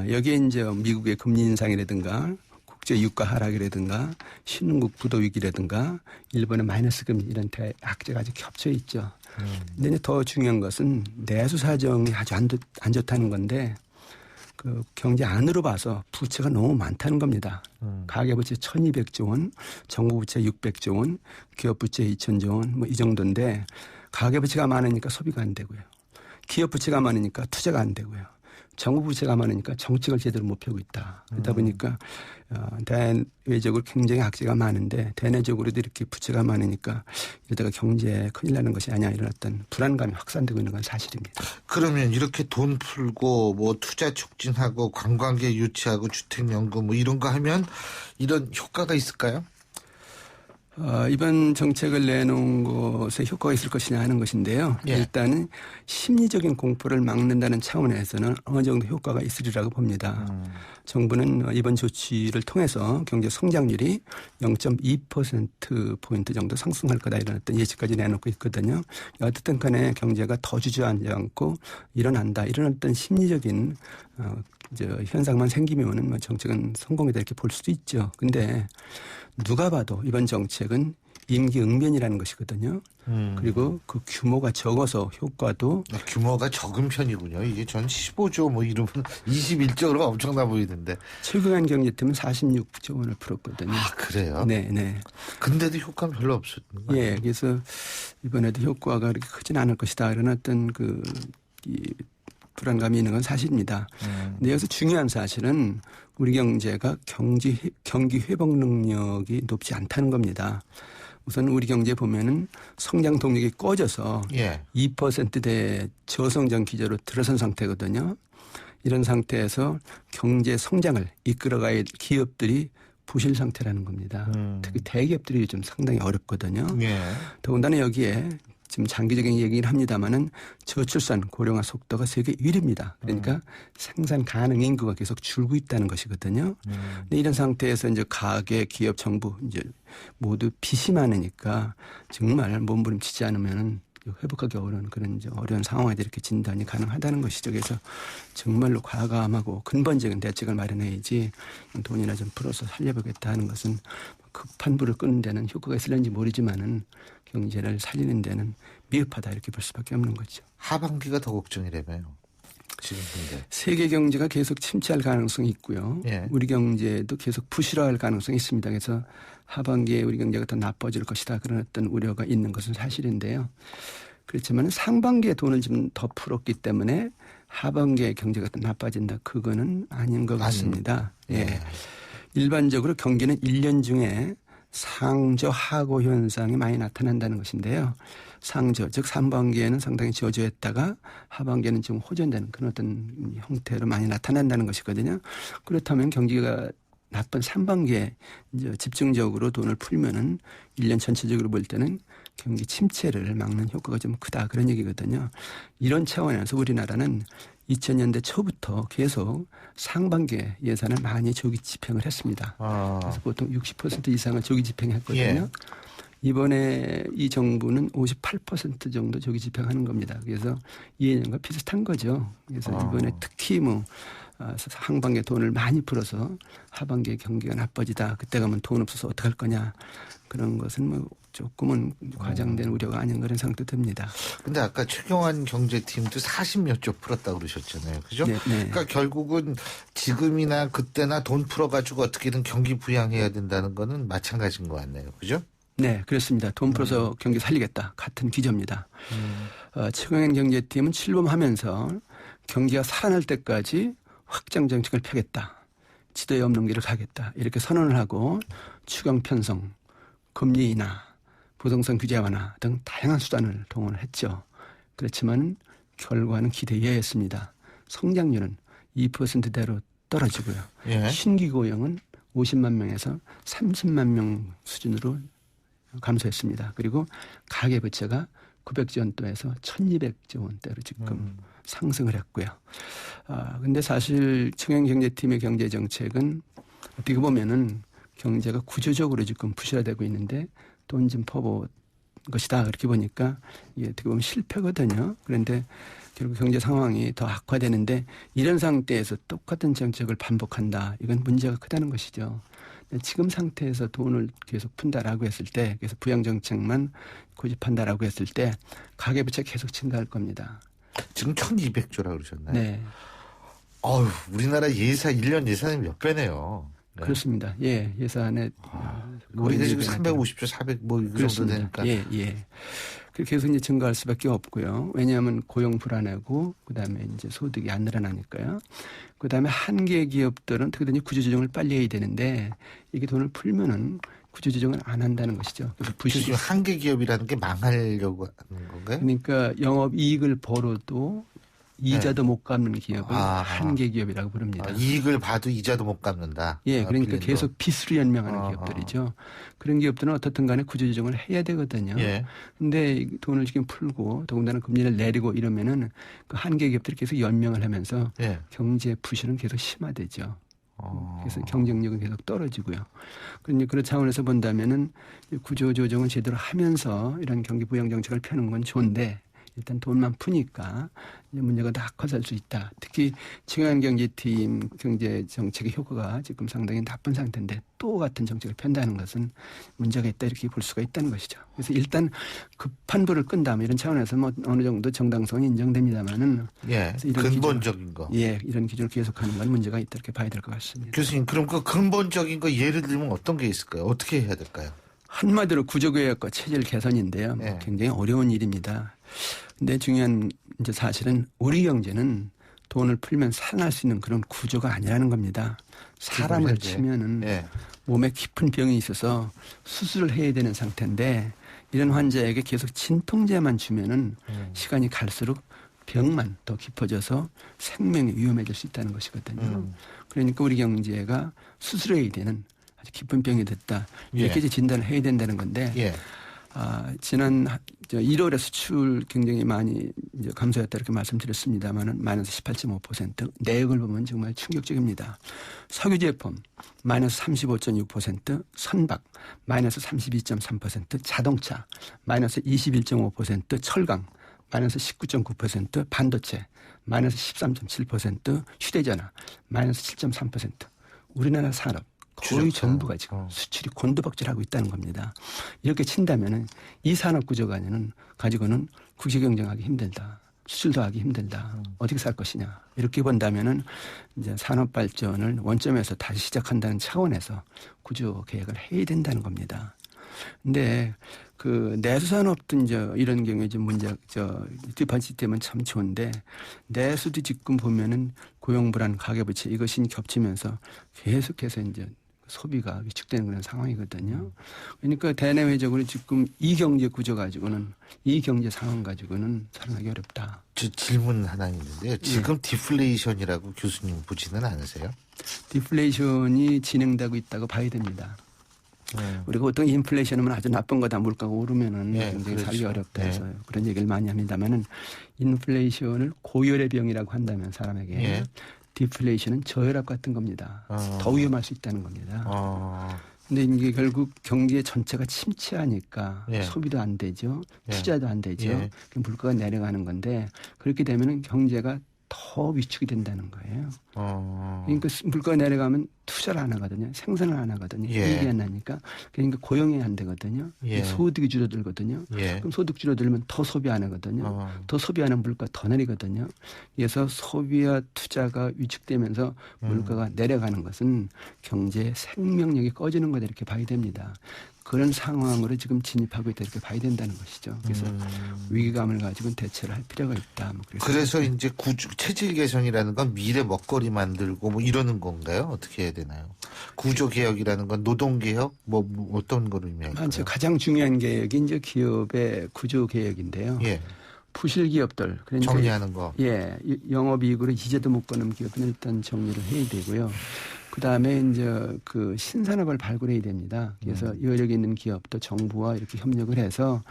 여기에 이제 미국의 금리 인상이라든가 국제 유가 하락이라든가 신흥국 부도 위기라든가 일본의 마이너스 금리 이런 대악재가 아주 겹쳐 있죠. 근데 이제 더 중요한 것은 내수 사정이 아주 안 좋다는 건데 그 경제 안으로 봐서 부채가 너무 많다는 겁니다. 가계부채 1200조 원, 정부부채 600조 원, 기업부채 2000조 원 이 정도인데 가계부채가 많으니까 소비가 안 되고요. 기업부채가 많으니까 투자가 안 되고요. 정부부채가 많으니까 정책을 제대로 못 펴고 있다. 그러다 보니까 대외적으로 굉장히 악재가 많은데 대내적으로도 이렇게 부채가 많으니까 이러다가 경제에 큰일 나는 것이 아니냐 이런 어떤 불안감이 확산되고 있는 건 사실입니다. 그러면 이렇게 돈 풀고 투자 촉진하고 관광객 유치하고 주택연금 이런 거 하면 이런 효과가 있을까요? 이번 정책을 내놓은 것에 효과가 있을 것이냐 하는 것인데요. 일단은 심리적인 공포를 막는다는 차원에서는 어느 정도 효과가 있으리라고 봅니다. 정부는 이번 조치를 통해서 경제 성장률이 0.2%포인트 정도 상승할 거다 이런 어떤 예측까지 내놓고 있거든요. 어쨌든 간에 경제가 더 주저앉지 않고 일어난다 이런 어떤 심리적인 현상만 생기면은 정책은 성공이다 이렇게 볼 수도 있죠. 근데 누가 봐도 이번 정책은 임기응변이라는 것이거든요. 그리고 그 규모가 적어서 효과도 규모가 적은 편이군요. 이게 전 15조 이러면 21조로 엄청나 보이는데 최근한 경제팀은 46조 원을 풀었거든요. 그래요? 네. 근데도 효과는 별로 없었는데. 예, 그래서 이번에도 효과가 그렇게 크진 않을 것이다 이런 어떤 불안감이 있는 건 사실입니다. 근데 여기서 중요한 사실은 우리 경제가 경기 회복 능력이 높지 않다는 겁니다. 우선 우리 경제 보면은 성장 동력이 꺼져서 2%대 저성장 기조로 들어선 상태거든요. 이런 상태에서 경제 성장을 이끌어갈 기업들이 부실 상태라는 겁니다. 특히 대기업들이 좀 상당히 어렵거든요. 더군다나 여기에 지금 장기적인 얘기를 합니다마는 저출산 고령화 속도가 세계 1위입니다. 그러니까 생산 가능 인구가 계속 줄고 있다는 것이거든요. 근데 이런 상태에서 이제 가계, 기업, 정부 이제 모두 빚이 많으니까 정말 몸부림치지 않으면은 회복하기 어려운 그런 이제 어려운 상황에 이렇게 진단이 가능하다는 것이죠. 그래서 정말로 과감하고 근본적인 대책을 마련해야지 돈이나 좀 풀어서 살려보겠다 하는 것은 급한 불을 끄는 데는 효과가 있을는지 모르지만은 경제를 살리는 데는 미흡하다 이렇게 볼 수밖에 없는 거죠. 하반기가 더 걱정이라며요. 지금 근데 세계 경제가 계속 침체할 가능성이 있고요. 우리 경제도 계속 부실화할 가능성이 있습니다. 그래서 하반기에 우리 경제가 더 나빠질 것이다 그런 어떤 우려가 있는 것은 사실인데요. 그렇지만 상반기에 돈을 좀 더 풀었기 때문에 하반기에 경제가 더 나빠진다 그거는 아닌 것 같습니다. 일반적으로 경기는 1년 중에 상저 하고 현상이 많이 나타난다는 것인데요. 상저 즉 상반기에는 상당히 저조했다가 하반기에는 좀 호전되는 그런 어떤 형태로 많이 나타난다는 것이거든요. 그렇다면 경기가 나쁜 상반기에 이제 집중적으로 돈을 풀면은 1년 전체적으로 볼 때는 경기 침체를 막는 효과가 좀 크다 그런 얘기거든요. 이런 차원에서 우리나라는 2000년대 초부터 계속 상반기에 예산을 많이 조기 집행을 했습니다. 그래서 보통 60% 이상을 조기 집행했거든요. 이번에 이 정부는 58% 정도 조기 집행하는 겁니다. 그래서 2년과 비슷한 거죠. 그래서 이번에 특히 상반기에 돈을 많이 풀어서 하반기에 경기가 나빠지다. 그때 가면 돈 없어서 어떡할 거냐. 그런 것은 조금은 과장된 우려가 아닌 그런 생각도 듭니다. 근데 아까 최경환 경제팀도 40몇 조 풀었다고 그러셨잖아요. 그죠? 그러니까 결국은 지금이나 그때나 돈 풀어가지고 어떻게든 경기 부양해야 된다는 거는 마찬가지인 것 같네요. 그죠? 네, 그렇습니다. 돈 풀어서 경기 살리겠다. 같은 기조입니다. 최경환 경제팀은 출범하면서 경기가 살아날 때까지 확장 정책을 펴겠다. 지도에 없는 길을 가겠다. 이렇게 선언을 하고 추경 편성, 금리 인하, 부동산 규제 완화 등 다양한 수단을 동원을 했죠. 그렇지만 결과는 기대 이하였습니다. 성장률은 2%대로 떨어지고요. 신규 고용은 50만 명에서 30만 명 수준으로 감소했습니다. 그리고 가계부채가 900조 원대에서 1200조 원대로 지금 상승을 했고요. 근데 사실 청양경제팀의 경제정책은 어떻게 보면은 경제가 구조적으로 지금 부실화되고 있는데 돈 좀 퍼볼 것이다. 그렇게 보니까 이게 어떻게 보면 실패거든요. 그런데 결국 경제 상황이 더 악화되는데 이런 상태에서 똑같은 정책을 반복한다. 이건 문제가 크다는 것이죠. 지금 상태에서 돈을 계속 푼다라고 했을 때, 그래서 부양정책만 고집한다라고 했을 때 가계부채 계속 증가할 겁니다. 지금 1200조라고 그러셨나요? 네. 우리나라 1년 예산이 몇 배네요. 네. 그렇습니다. 예산에. 우리가 지금 350조, 400 이 정도 되니까. 그렇게 해서 이제 증가할 수밖에 없고요. 왜냐하면 고용 불안하고 그다음에 이제 소득이 안 늘어나니까요. 그다음에 한계 기업들은 특히나 구조조정을 빨리 해야 되는데 이게 돈을 풀면은 구조조정을 안 한다는 것이죠. 그래서 한계 기업이라는 게 망하려고 하는 건가요? 그러니까 영업 이익을 벌어도 이자도 못 갚는 기업은 한계 기업이라고 부릅니다. 이익을 봐도 이자도 못 갚는다. 그러니까 계속 빚으로 연명하는 기업들이죠. 그런 기업들은 어떻든 간에 구조조정을 해야 되거든요. 근데 돈을 지금 풀고 더군다나 금리를 내리고 이러면은 그 한계 기업들이 계속 연명을 하면서 경제 부실은 계속 심화되죠. 그래서 경쟁력은 계속 떨어지고요. 그러니 그런 차원에서 본다면은 구조조정을 제대로 하면서 이런 경기 부양 정책을 펴는 건 좋은데 일단 돈만 푸니까 문제가 더 악화될 수 있다. 특히 청양경제팀 경제정책의 효과가 지금 상당히 나쁜 상태인데 또 같은 정책을 편다는 것은 문제가 있다 이렇게 볼 수가 있다는 것이죠. 그래서 일단 급한 불을 끈 다음에 이런 차원에서 어느 정도 정당성이 인정됩니다만은 근본적인 거. 이런 기준을 계속하는 건 문제가 있다 이렇게 봐야 될 것 같습니다. 교수님 그럼 그 근본적인 거 예를 들면 어떤 게 있을까요? 어떻게 해야 될까요? 한마디로 구조개혁과 체질 개선인데요. 굉장히 어려운 일입니다. 근데 중요한 이제 사실은 우리 경제는 돈을 풀면 살아날 수 있는 그런 구조가 아니라는 겁니다. 사람을 치면은 몸에 깊은 병이 있어서 수술을 해야 되는 상태인데 이런 환자에게 계속 진통제만 주면은 시간이 갈수록 병만 더 깊어져서 생명이 위험해질 수 있다는 것이거든요. 그러니까 우리 경제가 수술해야 되는 아주 깊은 병이 됐다. 이렇게 진단을 해야 된다는 건데 지난 1월에 수출 굉장히 많이 이제 감소했다 이렇게 말씀드렸습니다만은 마이너스 18.5%. 내역을 보면 정말 충격적입니다. 석유 제품 마이너스 35.6%, 선박 마이너스 32.3%, 자동차 마이너스 21.5%, 철강 마이너스 19.9%, 반도체 마이너스 13.7%, 휴대전화 마이너스 7.3%. 우리나라 산업 거의 전부가 지금 수출이 곤두박질하고 있다는 겁니다. 이렇게 친다면은 이 산업 구조가 가지고는 국제 경쟁하기 힘들다. 수출도 하기 힘들다. 어떻게 살 것이냐. 이렇게 본다면은 이제 산업 발전을 원점에서 다시 시작한다는 차원에서 구조 계획을 해야 된다는 겁니다. 근데 그 내수산업도 이제 이런 경우에 좀 디파트 시스템은 참 좋은데 내수도 지금 보면은 고용불안, 가계부채 이것이 겹치면서 계속해서 이제 소비가 위축되는 그런 상황이거든요. 그러니까 대내외적으로 지금 이 경제 구조 가지고는 이 경제 상황 가지고는 살아나기 어렵다. 저 질문 하나 있는데요. 지금 디플레이션이라고 교수님 보지는 않으세요? 디플레이션이 진행되고 있다고 봐야 됩니다. 우리가 보통 인플레이션은 아주 나쁜 거다. 물가가 오르면은 굉장히 살기 어렵다 해서 그런 얘기를 많이 합니다만은 인플레이션을 고열의 병이라고 한다면 사람에게 디플레이션은 저혈압 같은 겁니다. 더 위험할 수 있다는 겁니다. 근데 이게 결국 경제 전체가 침체하니까 소비도 안 되죠. 투자도 안 되죠. 물가가 내려가는 건데 그렇게 되면은 경제가 더 위축이 된다는 거예요. 그러니까 물가가 내려가면 투자를 안 하거든요. 생산을 안 하거든요. 이익이 안 나니까. 그러니까 고용이 안 되거든요. 소득이 줄어들거든요. 그럼 소득 줄어들면 더 소비 안 하거든요. 더 소비하는 물가 더 내리거든요. 그래서 소비와 투자가 위축되면서 물가가 내려가는 것은 경제의 생명력이 꺼지는 거다 이렇게 봐야 됩니다. 그런 상황으로 지금 진입하고 있다 이렇게 봐야 된다는 것이죠. 그래서 위기감을 가지고 대처를 할 필요가 있다. 그래서 이제 체질 개선이라는 건 미래 먹거리 만들고 뭐 이러는 건가요? 어떻게 해야 되나요? 구조 개혁이라는 건 노동 개혁 뭐 어떤 거를 의미할까요? 가장 중요한 개혁이 이제 기업의 구조 개혁인데요. 부실 기업들 그러니까 정리하는 거. 영업이익으로 이자도 못 거는 기업은 일단 정리를 해야 되고요. 그 다음에 이제 그 신산업을 발굴해야 됩니다. 그래서 여력 있는 기업도 정부와 이렇게 협력을 해서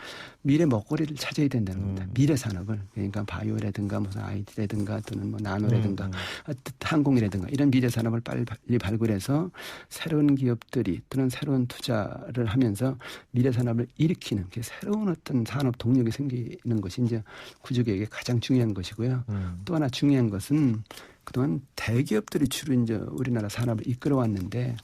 미래 먹거리를 찾아야 된다는 겁니다. 미래 산업을 그러니까 바이오라든가 무슨 IT라든가 또는 뭐 나노라든가 항공이라든가 이런 미래 산업을 빨리 발굴해서 새로운 기업들이 또는 새로운 투자를 하면서 미래 산업을 일으키는 새로운 어떤 산업 동력이 생기는 것이 이제 구조개혁의 가장 중요한 것이고요. 또 하나 중요한 것은 그동안 대기업들이 주로 이제 우리나라 산업을 이끌어왔는데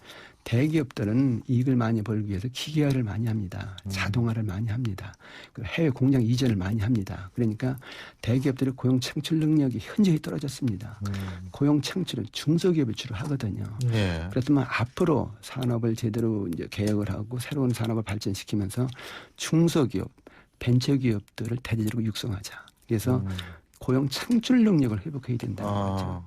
대기업들은 이익을 많이 벌기 위해서 기계화를 많이 합니다. 자동화를 많이 합니다. 해외 공장 이전을 많이 합니다. 그러니까 대기업들의 고용 창출 능력이 현저히 떨어졌습니다. 고용 창출은 중소기업이 주로 하거든요. 그렇지만 앞으로 산업을 제대로 이제 개혁을 하고 새로운 산업을 발전시키면서 중소기업, 벤처기업들을 대대적으로 육성하자. 그래서 고용 창출 능력을 회복해야 된다는 거죠.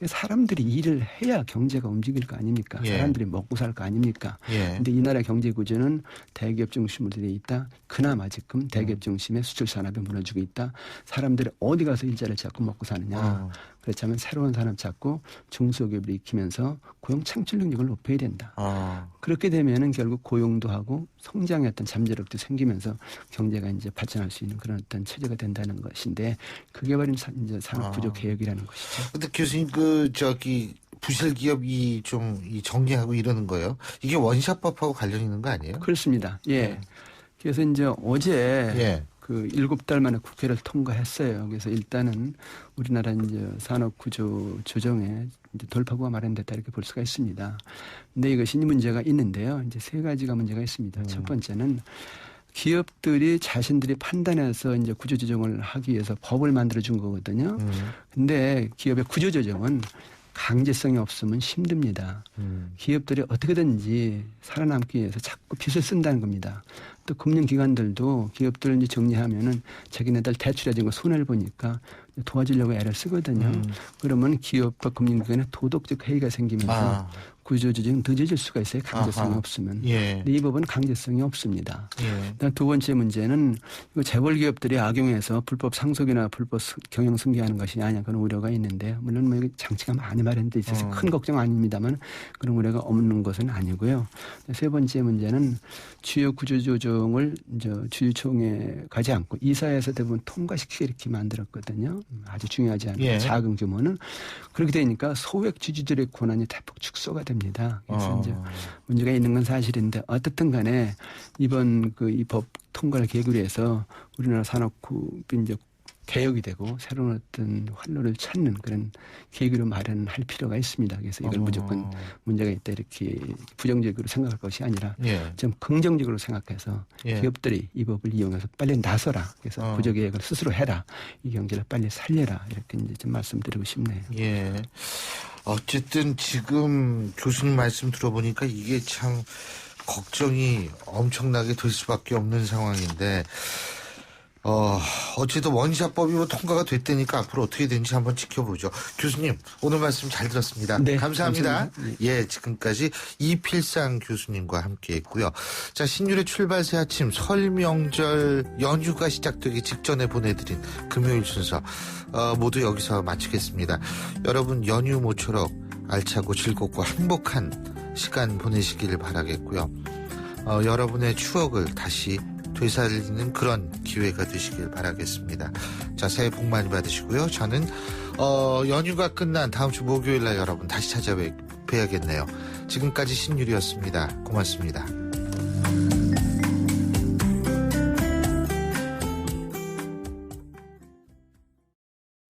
사람들이 일을 해야 경제가 움직일 거 아닙니까? 사람들이 먹고 살 거 아닙니까? 근데 이 나라 경제 구조는 대기업 중심으로 되어 있다. 그나마 지금 대기업 중심의 수출 산업이 무너지고 있다. 사람들이 어디 가서 일자리를 찾고 먹고 사느냐. 그렇다면 새로운 산업 찾고 중소기업을 익히면서 고용 창출 능력을 높여야 된다. 그렇게 되면은 결국 고용도 하고 성장의 어떤 잠재력도 생기면서 경제가 이제 발전할 수 있는 그런 어떤 체제가 된다는 것인데 그게 바로 이제 산업 구조 개혁이라는 것이죠. 근데 교수님 부실 기업이 좀 정리하고 이러는 거예요. 이게 원샷법하고 관련 있는 거 아니에요? 그렇습니다. 그래서 이제 어제 그 7달 만에 국회를 통과했어요. 그래서 일단은 우리나라 이제 산업 구조 조정에 이제 돌파구가 마련됐다 이렇게 볼 수가 있습니다. 근데 이것이 문제가 있는데요. 이제 3가지가 문제가 있습니다. 첫 번째는 기업들이 자신들이 판단해서 이제 구조조정을 하기 위해서 법을 만들어 준 거거든요. 근데 기업의 구조조정은 강제성이 없으면 힘듭니다. 기업들이 어떻게든지 살아남기 위해서 자꾸 빚을 쓴다는 겁니다. 또 금융기관들도 기업들을 이제 정리하면은 자기네들 대출해준 거 손해를 보니까 도와주려고 애를 쓰거든요. 그러면 기업과 금융기관에 도덕적 해이가 생기면서 구조조정이 늦어질 수가 있어요. 강제성이 없으면. 예. 근데 이 법은 강제성이 없습니다. 예. 두 번째 문제는 이거 재벌 기업들이 악용해서 불법 상속이나 불법 경영 승계하는 것이 아니냐 그런 우려가 있는데 물론 뭐 장치가 많이 마련돼 있어서 큰 걱정 아닙니다만 그런 우려가 없는 것은 아니고요. 세 번째 문제는 주요 구조조정을 주주총회에 가지 않고 이사회에서 대부분 통과시키게 이렇게 만들었거든요. 아주 중요하지 않은 작은 규모는 그렇게 되니까 소액 주주들의 권한이 대폭 축소가 됩니다. 그래서 이제 문제가 있는 건 사실인데 어떻든 간에 이번 이 법 통과를 계기로 해서 우리나라 산업급이 이제 개혁이 되고 새로운 어떤 활로를 찾는 그런 계기로 마련할 필요가 있습니다. 그래서 이걸 무조건 문제가 있다 이렇게 부정적으로 생각할 것이 아니라 좀 긍정적으로 생각해서 기업들이 이 법을 이용해서 빨리 나서라. 그래서 구조개혁을 스스로 해라. 이 경제를 빨리 살려라. 이렇게 이제 좀 말씀드리고 싶네요. 예. 어쨌든 지금 교수님 말씀 들어보니까 이게 참 걱정이 엄청나게 될 수밖에 없는 상황인데 어쨌든 원시자법이 통과가 됐다니까 앞으로 어떻게 되는지 한번 지켜보죠. 교수님 오늘 말씀 잘 들었습니다. 네, 감사합니다. 감사합니다. 예, 지금까지 이필상 교수님과 함께했고요. 자, 신율의 출발 새 아침 설 명절 연휴가 시작되기 직전에 보내드린 금요일 순서 모두 여기서 마치겠습니다. 여러분 연휴 모처럼 알차고 즐겁고 행복한 시간 보내시길 바라겠고요. 여러분의 추억을 다시 되살리는 그런 기회가 되시길 바라겠습니다. 자, 새해 복 많이 받으시고요. 저는 연휴가 끝난 다음 주 목요일 날 여러분 다시 찾아뵈야겠네요. 지금까지 신율이었습니다. 고맙습니다.